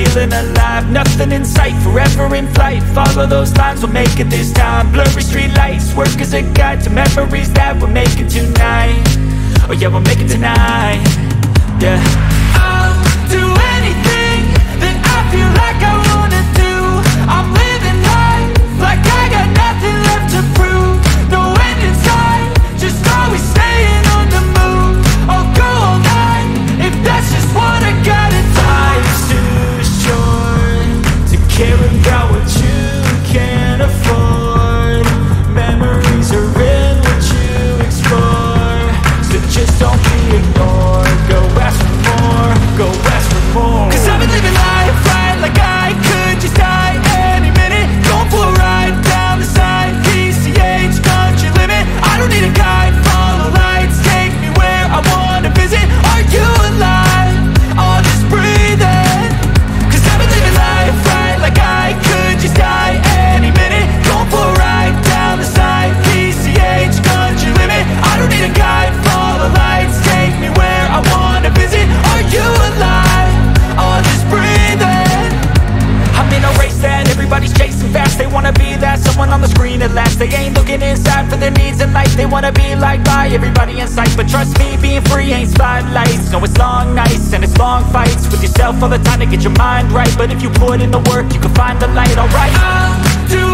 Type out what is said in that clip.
feeling alive. Nothing in sight, forever in flight. Follow those lines, we'll make it this time. Blurry street lights, work as a guide to memories that we're making tonight. Oh yeah, we'll make it tonight. Yeah, I'll do anything that I feel like I wanna do. I'm living life like I got nothing left to prove. No end in sight, just always staying on the move. I'll go all night if that's just what I gotta do. Life's too short to care about what you can't afford. Memories are in what you explore, so just don't be ignored. Go ask for more, go ask for more. 'Cause I've been living life right like I could just die any minute. Going for a ride down the side, PCH, country limit. I don't need a guide, follow lights, take me where I wanna visit. Are you alive? I'll just breathe in. 'Cause I've been living life right like I could just die any minute. Going for a ride down the side, PCH, country limit. I don't need a guide, follow lights, take me where I wanna visit. Are you alive? I'll just breathe in. I'm in a race that everybody's chasing fast. They wanna be that someone on the screen at last. They ain't looking inside for their needs in life. They wanna be liked by everybody in sight. But trust me, being free ain't spotlights. No, it's long nights and it's long fights with yourself all the time to get your mind right. But if you put in the work, you can find the light, alright? I'll do